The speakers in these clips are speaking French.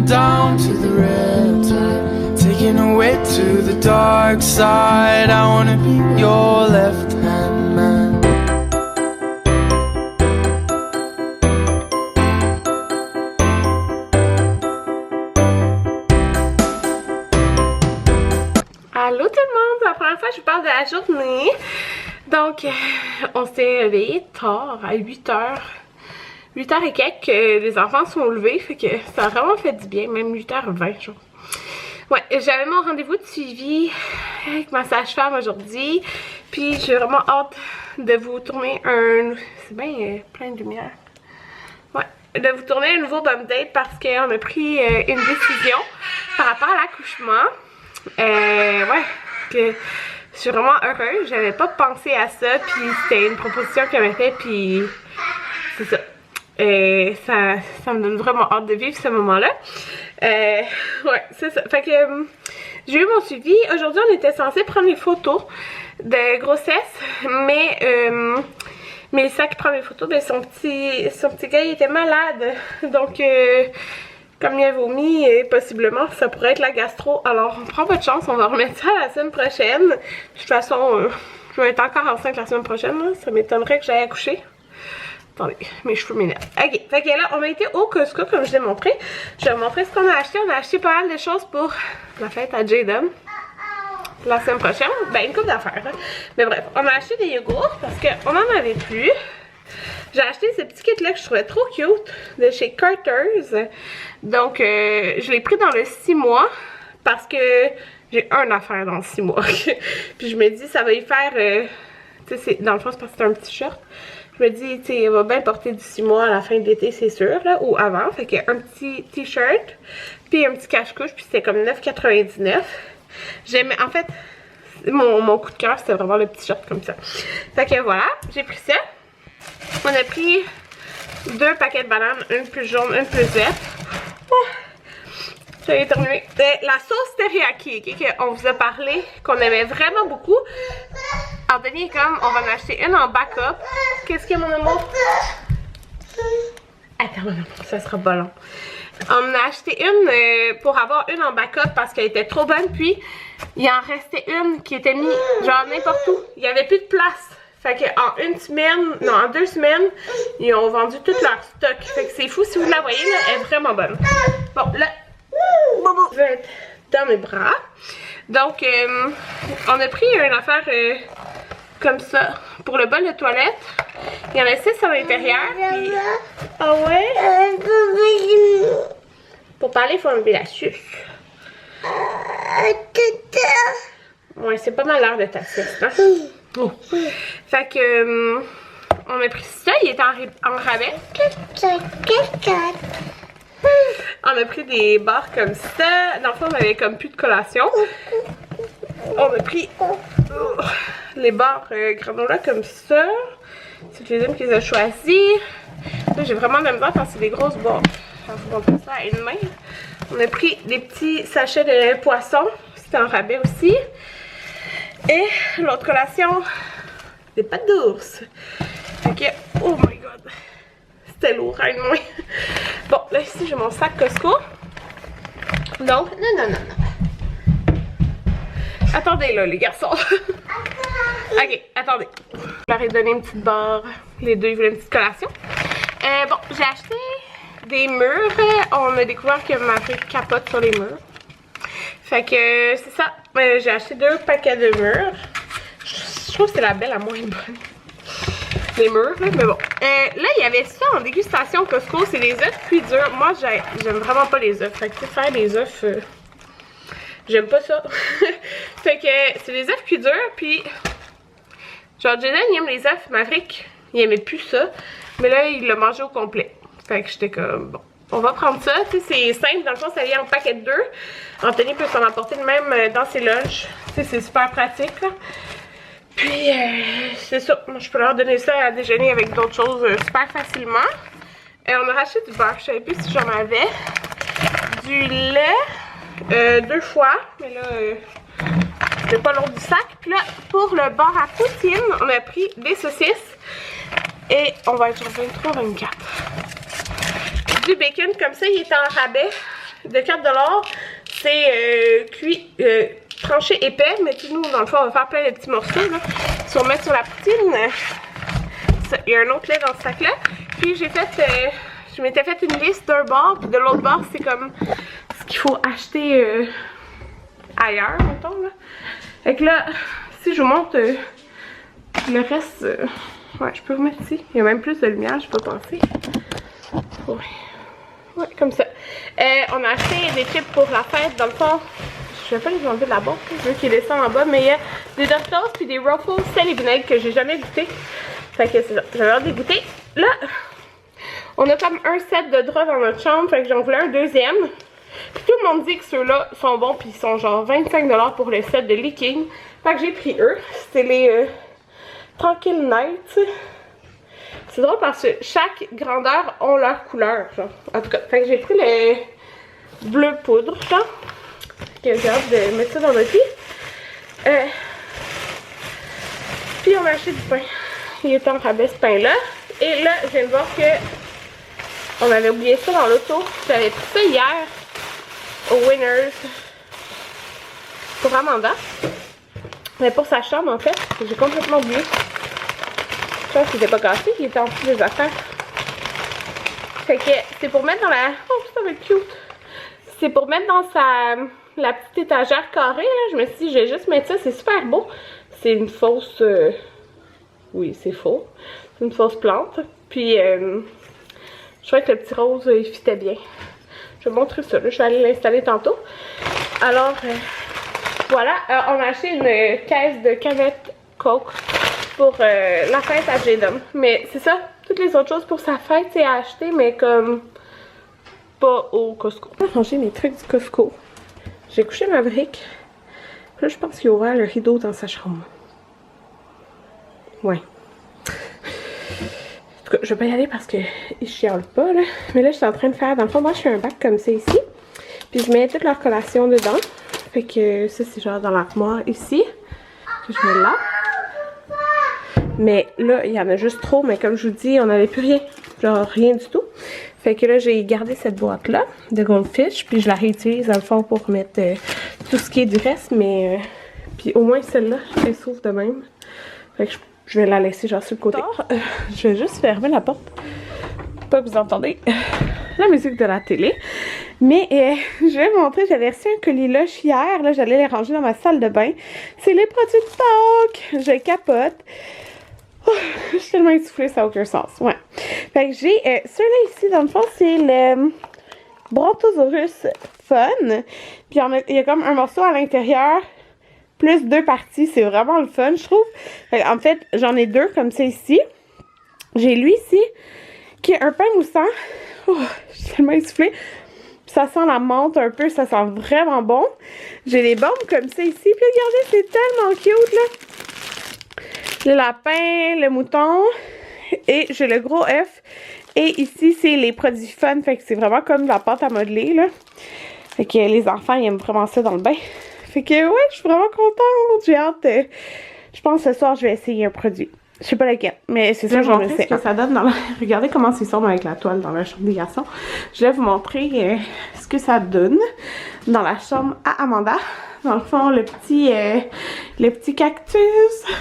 down to the riptide, taking away to the dark side. I wanna be your left hand man. Allô tout le monde, c'est la première fois que je vous parle de la journée. Donc, on s'est réveillé tard, à 8h. 8h et quelques, les enfants sont levés, fait que ça a vraiment fait du bien, même 8h20, genre. Ouais, j'avais mon rendez-vous de suivi avec ma sage-femme aujourd'hui, puis j'ai vraiment hâte de vous tourner un... C'est bien plein de lumière. Ouais, de vous tourner un nouveau bum date parce qu'on a pris une décision par rapport à l'accouchement. Ouais, que je suis vraiment heureuse, j'avais pas pensé à ça, puis c'était une proposition qu'elle m'a faite, puis c'est ça. Ça me donne vraiment hâte de vivre ce moment-là. Ouais, c'est ça. Fait que j'ai eu mon suivi. Aujourd'hui, on était censé prendre les photos de grossesse, mais Mélissa qui prend les photos, ben son petit gars il était malade. Donc, comme il a vomi, possiblement, ça pourrait être la gastro. Alors, on prend pas de chance, on va remettre ça la semaine prochaine. De toute façon, je vais être encore enceinte la semaine prochaine. Là. Ça m'étonnerait que j'aille accoucher. Attendez, mes cheveux m'énervent. Ok, fait que là, on a été au Costco, comme je l'ai montré. Je vais vous montrer ce qu'on a acheté. On a acheté pas mal de choses pour la fête à Jaden. La semaine prochaine. Ben, une couple d'affaires. Hein. Mais bref, on a acheté des yogourts parce qu'on en avait plus. J'ai acheté ce petit kit là que je trouvais trop cute de chez Carter's. Donc je l'ai pris dans le 6 mois parce que j'ai un affaire dans le 6 mois. Puis je me dis ça va y faire, tu sais dans le fond c'est parce que c'est un petit short. Je me dis tu sais il va bien porter du 6 mois à la fin de l'été c'est sûr là ou avant. Fait que un petit t-shirt puis un petit cache-couche puis c'était comme 9,99. J'aimais en fait mon coup de cœur c'était vraiment le petit short comme ça. Fait que voilà j'ai pris ça. On a pris 2 paquets de bananes, une plus jaune, une plus verte. Oh, j'ai éternué. La sauce teriyaki, okay, qu'on vous a parlé, qu'on aimait vraiment beaucoup. Anthony est comme, on va en acheter une en backup. Qu'est-ce qu'il y a mon amour? Attends mon amour, ça sera pas long. On en a acheté une pour avoir une en backup parce qu'elle était trop bonne. Puis, il en restait une qui était mise genre n'importe où. Il n'y avait plus de place. Fait que en une semaine, non en 2 semaines, ils ont vendu tout leur stock. Fait que c'est fou, si vous la voyez là, elle est vraiment bonne. Bon là, Bobo va être dans mes bras. Donc on a pris une affaire comme ça pour le bol de toilette. Il y en a 6 à l'intérieur. Puis... Ah ouais? Pour parler, il faut enlever la suce. Ouais, c'est pas mal l'heure de ta sieste, hein? Oh. Fait que on a pris ça, il était en rabais. On a pris des barres comme ça. Dans le fond, on avait comme plus de collation. On a pris les barres granola comme ça. C'est Jaden qui les a choisis. Là, j'ai vraiment de la misère parce que c'est des grosses barres. Je vais vous montrer ça à une main. On a pris des petits sachets de poisson. C'était en rabais aussi. Et l'autre collation, des pâtes d'ours. Fait que, oh my god, c'était lourd à une main. Bon, là ici j'ai mon sac Costco. Donc, non. Attendez là les garçons. Ok, attendez. Je leur ai donné une petite barre. Les deux ils voulaient une petite collation. Bon, j'ai acheté des murs. On a découvert que ma fille capote sur les murs. Fait que c'est ça. J'ai acheté 2 paquets de murs. Je trouve que c'est la belle à moins bonne. Les murs, là, mais bon. Là, il y avait ça en dégustation Costco. C'est des œufs cuits durs. Moi, j'aime vraiment pas les œufs. Fait que faire des œufs, j'aime pas ça. Fait que c'est des œufs cuits durs. Puis, genre, Jaden, il aime les œufs. Maverick, il aimait plus ça. Mais là, il l'a mangé au complet. Fait que j'étais comme, bon. On va prendre ça, tu sais, c'est simple, dans le fond ça vient en paquet de 2. Anthony peut s'en emporter de même dans ses lunchs, tu sais, c'est super pratique là. Puis c'est ça, moi je peux leur donner ça à déjeuner avec d'autres choses super facilement. On a racheté du beurre, je savais plus si j'en avais. Du lait, 2 fois, mais là, c'est pas long du sac. Puis là, pour le beurre à poutine, on a pris des saucisses et on va être sur 23-24. Du bacon comme ça, il est en rabais. de 4$. C'est cuit, tranché épais, mais nous, dans le fond, on va faire plein de petits morceaux, là. Si on met sur la poutine, il y a un autre lait dans ce sac-là. Puis j'ai fait, je m'étais fait une liste d'un bord, puis de l'autre bord, c'est comme ce qu'il faut acheter ailleurs, mettons, là. Fait que là, si je vous montre le reste, ouais, je peux vous mettre ici. Il y a même plus de lumière, je peux penser. Ouais. Ouais, comme ça. On a acheté des chips pour la fête, dans le fond. Je vais pas les enlever de la boîte, je veux qu'ils descendent en bas, mais il y a des Doritos puis des Ruffles sel et vinaigre que j'ai jamais goûté. Fait que c'est ça, j'avais hâte de goûter. Là, on a comme un set de draps dans notre chambre, fait que j'en voulais un deuxième. Puis tout le monde dit que ceux-là sont bons, puis ils sont genre 25$ pour le set de leaking. Fait que j'ai pris eux. C'était les Tranquil Night. C'est drôle parce que chaque grandeur ont leur couleur, genre. En tout cas, fait que j'ai pris le bleu poudre, genre. Que j'ai hâte de mettre ça dans notre vie. Puis on a acheté du pain. Il est en rabais ce pain-là. Et là, je viens de voir que on avait oublié ça dans l'auto. J'avais pris ça hier au Winners pour Amanda. Mais pour sa chambre en fait, j'ai complètement oublié. Je pense qu'il était pas cassé, il était en dessous des affaires. Fait que c'est pour mettre dans la... Oh, ça va être cute! C'est pour mettre dans la petite étagère carrée, là. Je me suis dit, je vais juste mettre ça, c'est super beau. C'est une fausse... Oui, c'est faux. C'est une fausse plante. Puis, je trouvais que le petit rose, il fitait bien. Je vais vous montrer ça, là. Je vais aller l'installer tantôt. Alors, voilà. On a acheté une caisse de canettes Coke pour la fête à Jaden. Mais c'est ça. Toutes les autres choses pour sa fête, c'est à acheter, mais comme... pas au Costco. Je vais ranger mes trucs du Costco. J'ai couché ma brique. Là, je pense qu'il y aura le rideau dans sa chambre. Ouais. En tout cas, je vais pas y aller parce que ils chialent pas, là. Mais là, je suis en train de faire... Dans le fond, moi, je fais un bac comme ça ici. Puis je mets toute leur collation dedans. Fait que ça, c'est genre dans l'armoire ici. Que je mets là. Mais là, il y en a juste trop. Mais comme je vous dis, on n'avait plus rien. Genre rien du tout. Fait que là, j'ai gardé cette boîte-là de Goldfish. Puis je la réutilise dans le fond pour mettre tout ce qui est du reste. Mais puis au moins celle-là, elle s'ouvre de même. Fait que je vais la laisser genre sur le côté. Je vais juste fermer la porte. Pas que vous entendez la musique de la télé. Mais je vais vous montrer, j'avais reçu un colis Lush hier. Là, j'allais les ranger dans ma salle de bain. C'est les produits de Pâques. Je capote. Oh, je suis tellement essoufflée, ça n'a aucun sens. Ouais. Fait que j'ai ceux-là ici, dans le fond, c'est le Brontosaurus Fun. Puis il y a comme un morceau à l'intérieur, plus deux parties. C'est vraiment le fun, je trouve. Fait que, en fait, j'en ai deux comme ça ici. J'ai lui ici, qui est un pain moussant. Oh, je suis tellement essoufflée. Ça sent la menthe un peu, ça sent vraiment bon. J'ai les bombes comme ça ici. Puis regardez, c'est tellement cute, là. Le lapin, le mouton et j'ai le gros F. Et ici, c'est les produits fun. Fait que c'est vraiment comme de la pâte à modeler, là. Fait que les enfants, ils aiment vraiment ça dans le bain. Fait que ouais, je suis vraiment contente. J'ai hâte. Je pense que ce soir, je vais essayer un produit. Je sais pas lequel, mais c'est ça, j'en sais. Ce que ça donne dans la... Regardez comment c'est sombre avec la toile dans la chambre des garçons. Je vais vous montrer ce que ça donne dans la chambre à Amanda. Dans le fond, le petit cactus.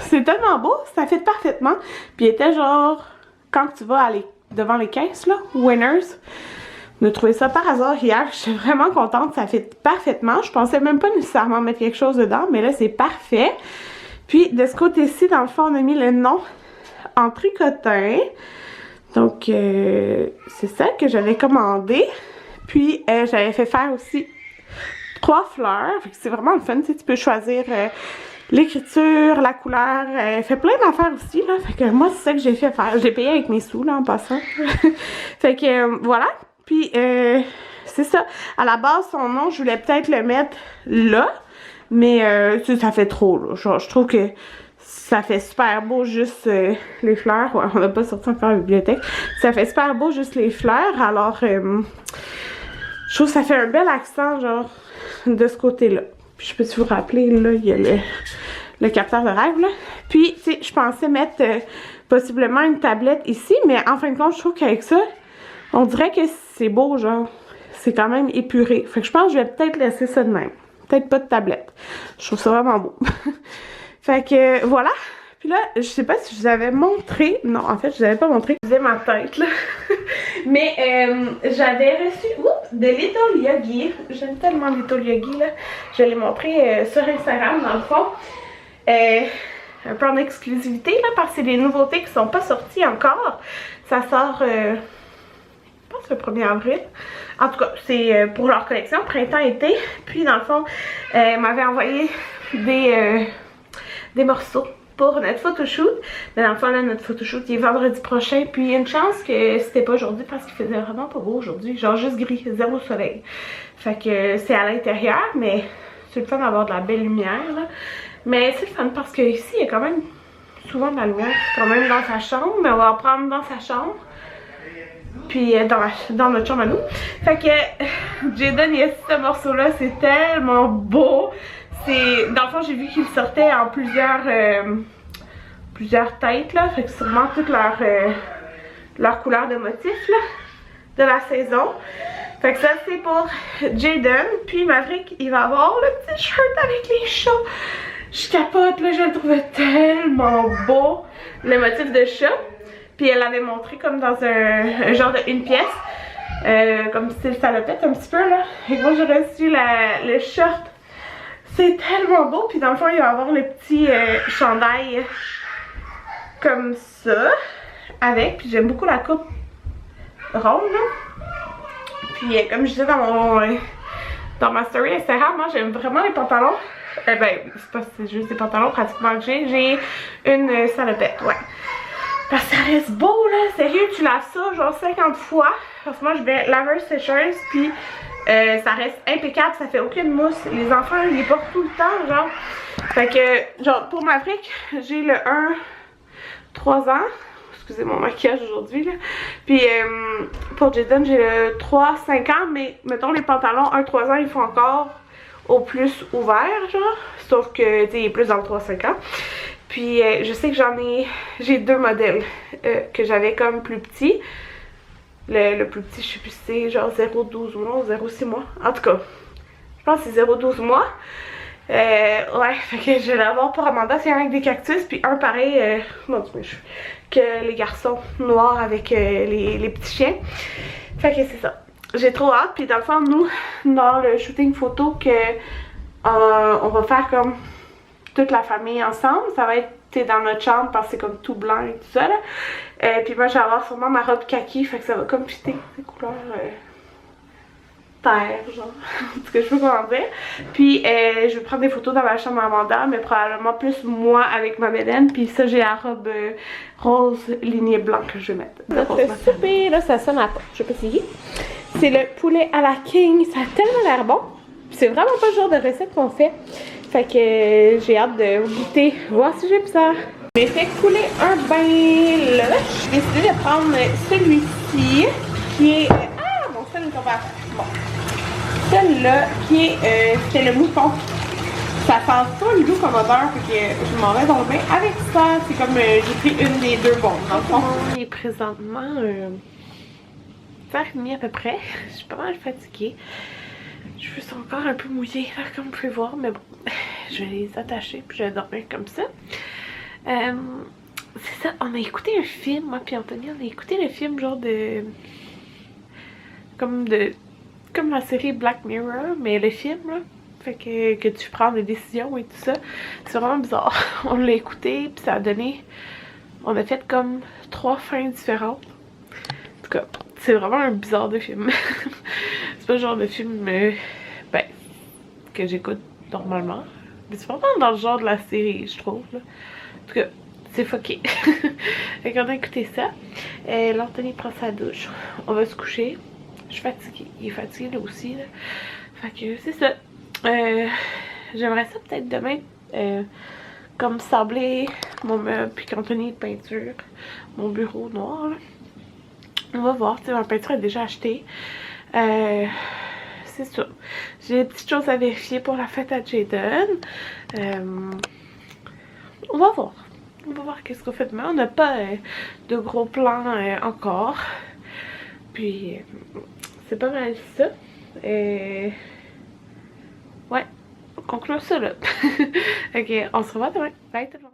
C'est tellement beau, ça fit parfaitement. Puis il était genre, quand tu vas aller devant les caisses, là, Winners, on a trouvé ça par hasard hier. Je suis vraiment contente, ça fit parfaitement. Je pensais même pas nécessairement mettre quelque chose dedans, mais là, c'est parfait. Puis de ce côté-ci, dans le fond, on a mis le nom en tricotin. Donc, c'est ça que j'avais commandé. Puis, j'avais fait faire aussi 3 fleurs. Fait que c'est vraiment le fun. Tu sais, tu peux choisir l'écriture, la couleur. Elle fait plein d'affaires aussi, là. Fait que moi, c'est ça que j'ai fait faire. Je l'ai payé avec mes sous, là, en passant. Fait que, voilà. Puis, c'est ça. À la base, son nom, je voulais peut-être le mettre là. Mais ça fait trop, là. Genre, je trouve que ça fait super beau juste les fleurs. Ouais, on n'a pas sorti encore la bibliothèque. Ça fait super beau juste les fleurs. Alors, je trouve que ça fait un bel accent, genre, de ce côté-là. Puis, je peux vous rappeler, là, il y a le capteur de rêve, là. Puis, tu sais, je pensais mettre possiblement une tablette ici. Mais en fin de compte, je trouve qu'avec ça, on dirait que c'est beau, genre. c'est quand même épuré. Fait que je pense que je vais peut-être laisser ça de même. Peut-être pas de tablette. Je trouve ça vraiment beau. Fait que voilà. Puis là, je sais pas si je vous avais montré. Non, en fait, je vous avais pas montré. Je faisais ma tête, là. Mais j'avais reçu de Little Yogi. J'aime tellement Little Yogi, là. Je l'ai montré sur Instagram, dans le fond. Un peu en exclusivité, là, parce que c'est des nouveautés qui sont pas sorties encore. Ça sort, je pense, le 1er avril. En tout cas, c'est pour leur collection printemps-été. Puis, dans le fond, ils m'avaient envoyé des morceaux pour notre photoshoot. Mais dans le fond, là, notre photoshoot il est vendredi prochain. Puis il y a une chance que c'était pas aujourd'hui parce qu'il faisait vraiment pas beau aujourd'hui. Genre juste gris, zéro soleil. Fait que c'est à l'intérieur, mais c'est le fun d'avoir de la belle lumière, là. Mais c'est le fun parce que ici, il y a quand même souvent de la lumière. Quand même dans sa chambre, mais on va en prendre dans sa chambre. Puis dans notre chambre à nous. Fait que Jayden, il a ce morceau-là, c'est tellement beau. Dans le fond, j'ai vu qu'ils sortaient en plusieurs têtes, là. Fait que c'est sûrement toutes leurs couleurs de motifs, là, de la saison. Fait que ça, c'est pour Jayden. Puis Maverick, il va avoir le petit shirt avec les chats. Je capote, là, je le trouvais tellement beau. Le motif de chat. Puis elle l'avait montré comme dans un genre de une pièce. Comme style salopette, un petit peu, là. Et moi, j'ai reçu le short. C'est tellement beau, puis dans le fond, il va y avoir le petit chandail comme ça, avec, puis j'aime beaucoup la coupe ronde, là. Puis comme je disais dans ma story Instagram, moi j'aime vraiment les pantalons. Ben, c'est juste des pantalons pratiquement que j'ai une salopette, ouais. Parce que ça reste beau, là, sérieux, tu laves ça genre 50 fois. Parce que moi je vais laveuse sécheuse, puis ça reste impeccable, ça fait aucune mousse. Les enfants, ils les portent tout le temps, genre. Fait que, genre, pour Maverick, j'ai le 3 ans. Excusez mon maquillage aujourd'hui, là. Puis, pour Jayden, j'ai le 5 ans. Mais, mettons, les pantalons 3 ans, ils font encore au plus ouvert, genre. Sauf que, tu sais, il est plus dans le 5 ans. Puis, je sais que j'ai 2 modèles que j'avais comme plus petits. Le plus petit, je sais plus si c'est genre 0,12 mois ou 0,6 mois. En tout cas, je pense que c'est 0,12 mois. Ouais, fait que je vais l'avoir pour Amanda. C'est un avec des cactus, puis un pareil, que les garçons noirs avec les petits chiens. Fait que c'est ça. J'ai trop hâte. Puis dans le fond, nous, dans le shooting photo on va faire comme toute la famille ensemble. Ça va être dans notre chambre parce que c'est comme tout blanc et tout ça, là. Puis moi, je vais avoir sûrement ma robe kaki, fait que ça va comme fitter des couleurs terre, genre. En tout cas, je sais pas comment dire. Puis, je vais prendre des photos dans ma chambre à Amanda, mais probablement plus moi avec ma bédaine. Puis ça, j'ai la robe rose lignée blanc que je vais mettre. Notre souper, là, ça sonne à la porte. Je sais pas si c'est le poulet à la king. Ça a tellement l'air bon. C'est vraiment pas le genre de recette qu'on fait. Fait que j'ai hâte de goûter, voir si j'aime ça. J'ai fait couler un bain là. J'ai décidé de prendre celui-ci qui est... Ah, mon sel est tombé à terre. Bon. Celle-là qui est... c'est le mouton. Ça passe pas le goût comme odeur, fait que je m'en vais dans le bain avec ça. C'est comme j'ai pris une des 2 bombes dans le fond. Il est présentement 10h30 à peu près. Je suis pas mal fatiguée. Les cheveux sont encore un peu mouillés là, comme vous pouvez voir, mais bon, je vais les attacher puis je vais dormir comme ça. C'est ça, on a écouté un film, moi puis Anthony, on a écouté le film genre comme la série Black Mirror, mais le film là, fait que tu prends des décisions et tout ça, c'est vraiment bizarre. On l'a écouté puis ça a donné, on a fait comme 3 fins différentes. En tout cas, c'est vraiment un bizarre de film. C'est pas le genre de film que j'écoute normalement. Mais c'est vraiment dans le genre de la série, je trouve. Là. En tout cas, c'est fucké. Fait qu'on a écouté ça. L'Anthony prend sa douche. On va se coucher. Je suis fatiguée. Il est fatigué là aussi. Là. Fait que c'est ça. J'aimerais ça peut-être demain comme sabler mon meuble puis qu'Anthony peinture mon bureau noir. Là. On va voir. Ma peinture est déjà achetée. C'est ça. J'ai des petites choses à vérifier pour la fête à Jayden. On va voir. On va voir qu'est-ce qu'on fait demain. On n'a pas de gros plans encore. Puis c'est pas mal ça. Ouais, on conclut ça là. Ok, on se revoit demain. Bye tout le monde.